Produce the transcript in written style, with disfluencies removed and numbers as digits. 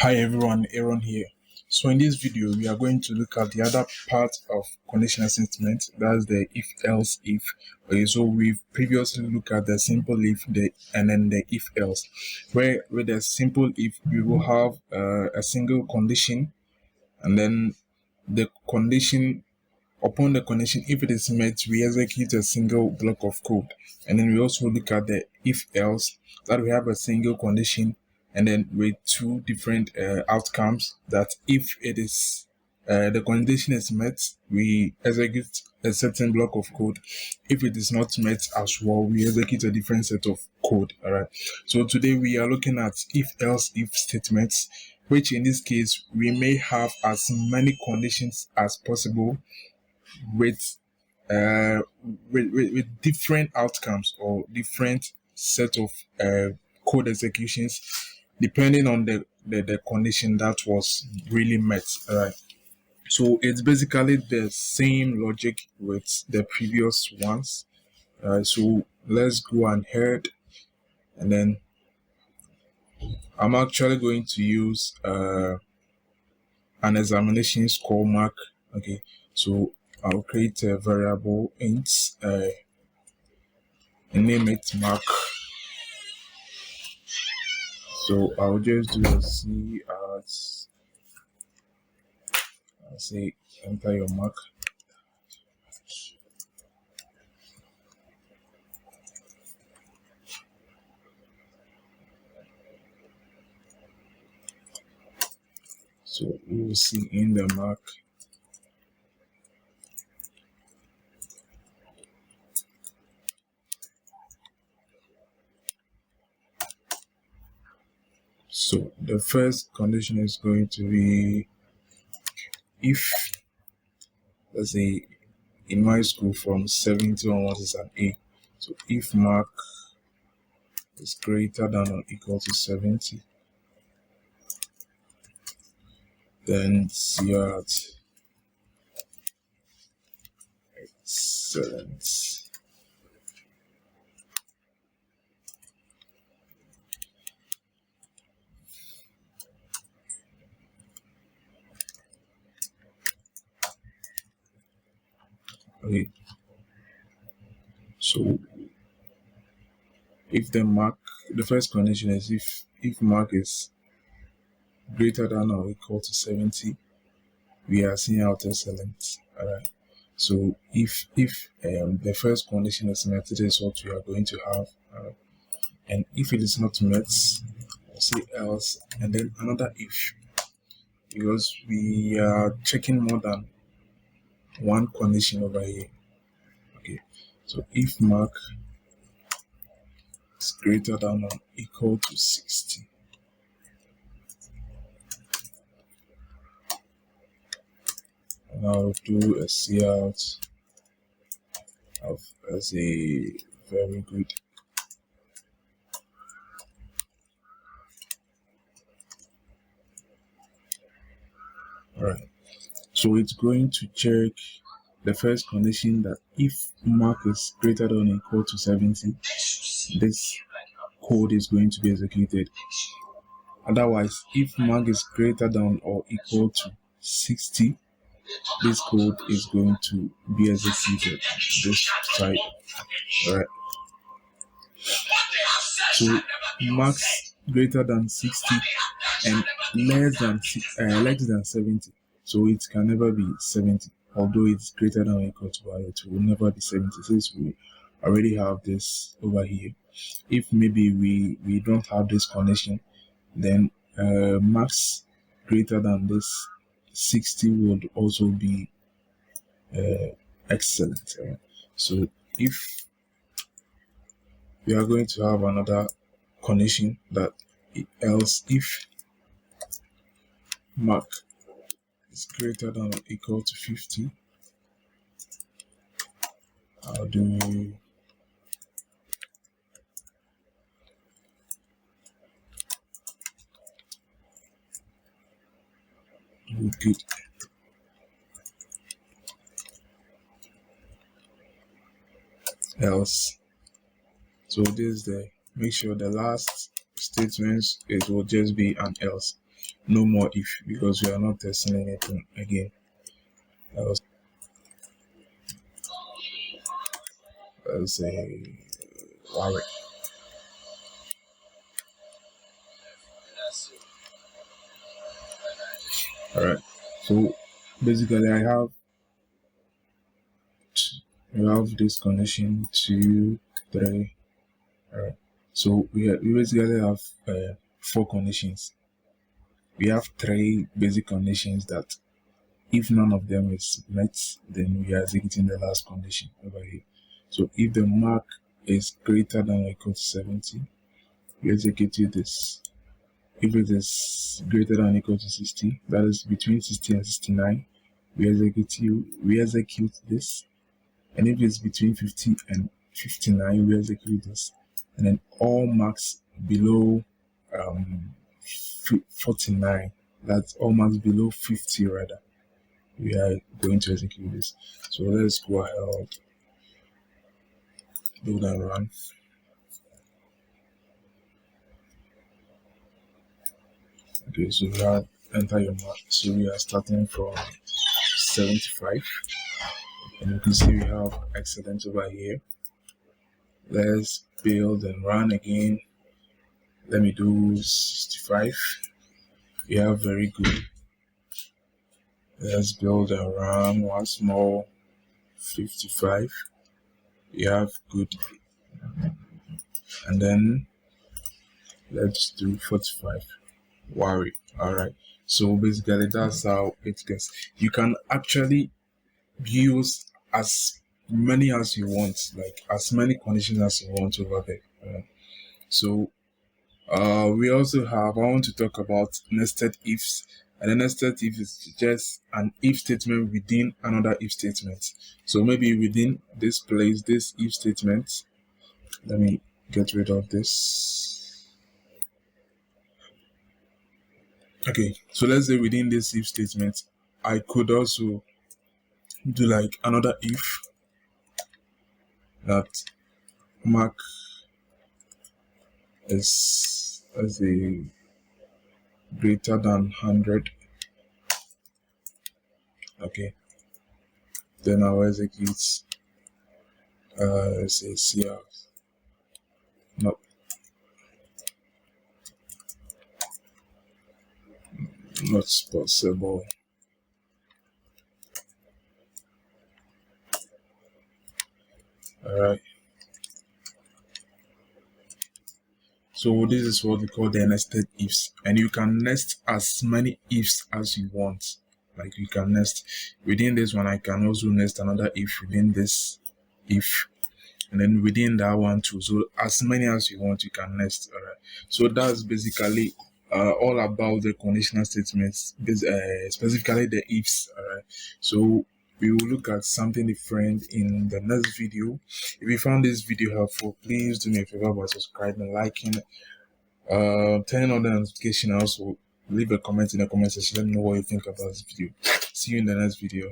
Hi everyone, Aaron here. So in this video, we are going to look at the other part of conditional statement. That's the if-else if. Okay, so we've previously looked at the simple if, and then the if-else. Where with the simple if, we will have a single condition, and then the condition, upon the condition, if it is met, we execute a single block of code. And then we also look at the if-else, that we have a single condition and then with two different outcomes, that if it is the condition is met, we execute a certain block of code. If it is not met as well, we execute a different set of code. All right. So today we are looking at if-else if statements, which in this case we may have as many conditions as possible with with different outcomes or different set of code executions depending on the condition that was really met. All right. So it's basically the same logic with the previous ones. So let's go ahead, and then I'm actually going to use an examination score mark. Okay, so I'll create a variable int and name it mark. So I'll just do a C as, I'll say enter your mark. So we will see in the mark so the first condition is going to be if, let's say in my school from 70 onwards is an A. So if mark is greater than or equal to 70, then CRT excellent. Okay. So if the first condition is if mark is greater than or equal to 70, we are seeing out excellent. All right. So if the first condition is met, it is what we are going to have. And if it is not met, we'll say else, and then another if, because we are checking more than one condition over here. Okay. So if mark is greater than or equal to 60, and I'll do a cout of as a very good. Alright, so it's going to check the first condition, that if mark is greater than or equal to 70, this code is going to be executed. Otherwise, if mark is greater than or equal to 60, this code is going to be executed this side. Alright, so marks greater than 60 and less than 70, so it can never be 70, although it's greater than or equal to y, it will never be 70, since we already have this over here. If maybe we don't have this condition, then max greater than this 60 would also be excellent. So if we are going to have another condition, that else if mark is greater than or equal to 50, I'll do good. Else. So this is the, make sure the last statements, it will just be an else. no more if, because we are not testing anything again. Let's say wallet. All right. So basically, we have this condition 2, 3. All right. So we basically have 4 conditions. We have 3 basic conditions that if none of them is met, then we are executing the last condition over here. So if the mark is greater than or equal to 70, we execute this. If it is greater than or equal to 60, that is between 60 and 69, we execute this. And if it's between 50 and 59, we execute this. And then all marks below 49, that's all marks below 50 rather, we are going to execute this. So let's go ahead, do that run. Okay, so we have enter your mark. So we are starting from 75, and you can see we have excellent over here. Let's build and run again. Let me do 65. We have very good. Let's build and run once more. 55. We have good. And then let's do 45. Worry. All right. So basically, that's how it gets. You can actually use as many as you want, like as many conditions as you want over there. So we also have, I want to talk about nested ifs. And a nested if is just an if statement within another if statement. So maybe within this place, this if statement, let me get rid of this. Okay, so let's say within this if statement, I could also do like another if that mark is as a greater than 100. Okay, then I'll execute say CR. No, not possible. All right. So this is what we call the nested ifs, and you can nest as many ifs as you want. Like you can nest within this one. I can also nest another if within this if, and then within that one too. So as many as you want, you can nest. All right. So that's basically all about the conditional statements, specifically the ifs. All right. So we will look at something different in the next video. If you found this video helpful, please do me a favor by subscribing, liking, turning on the notification. Also leave a comment in the comment section. Let me know what you think about this video. See you in the next video.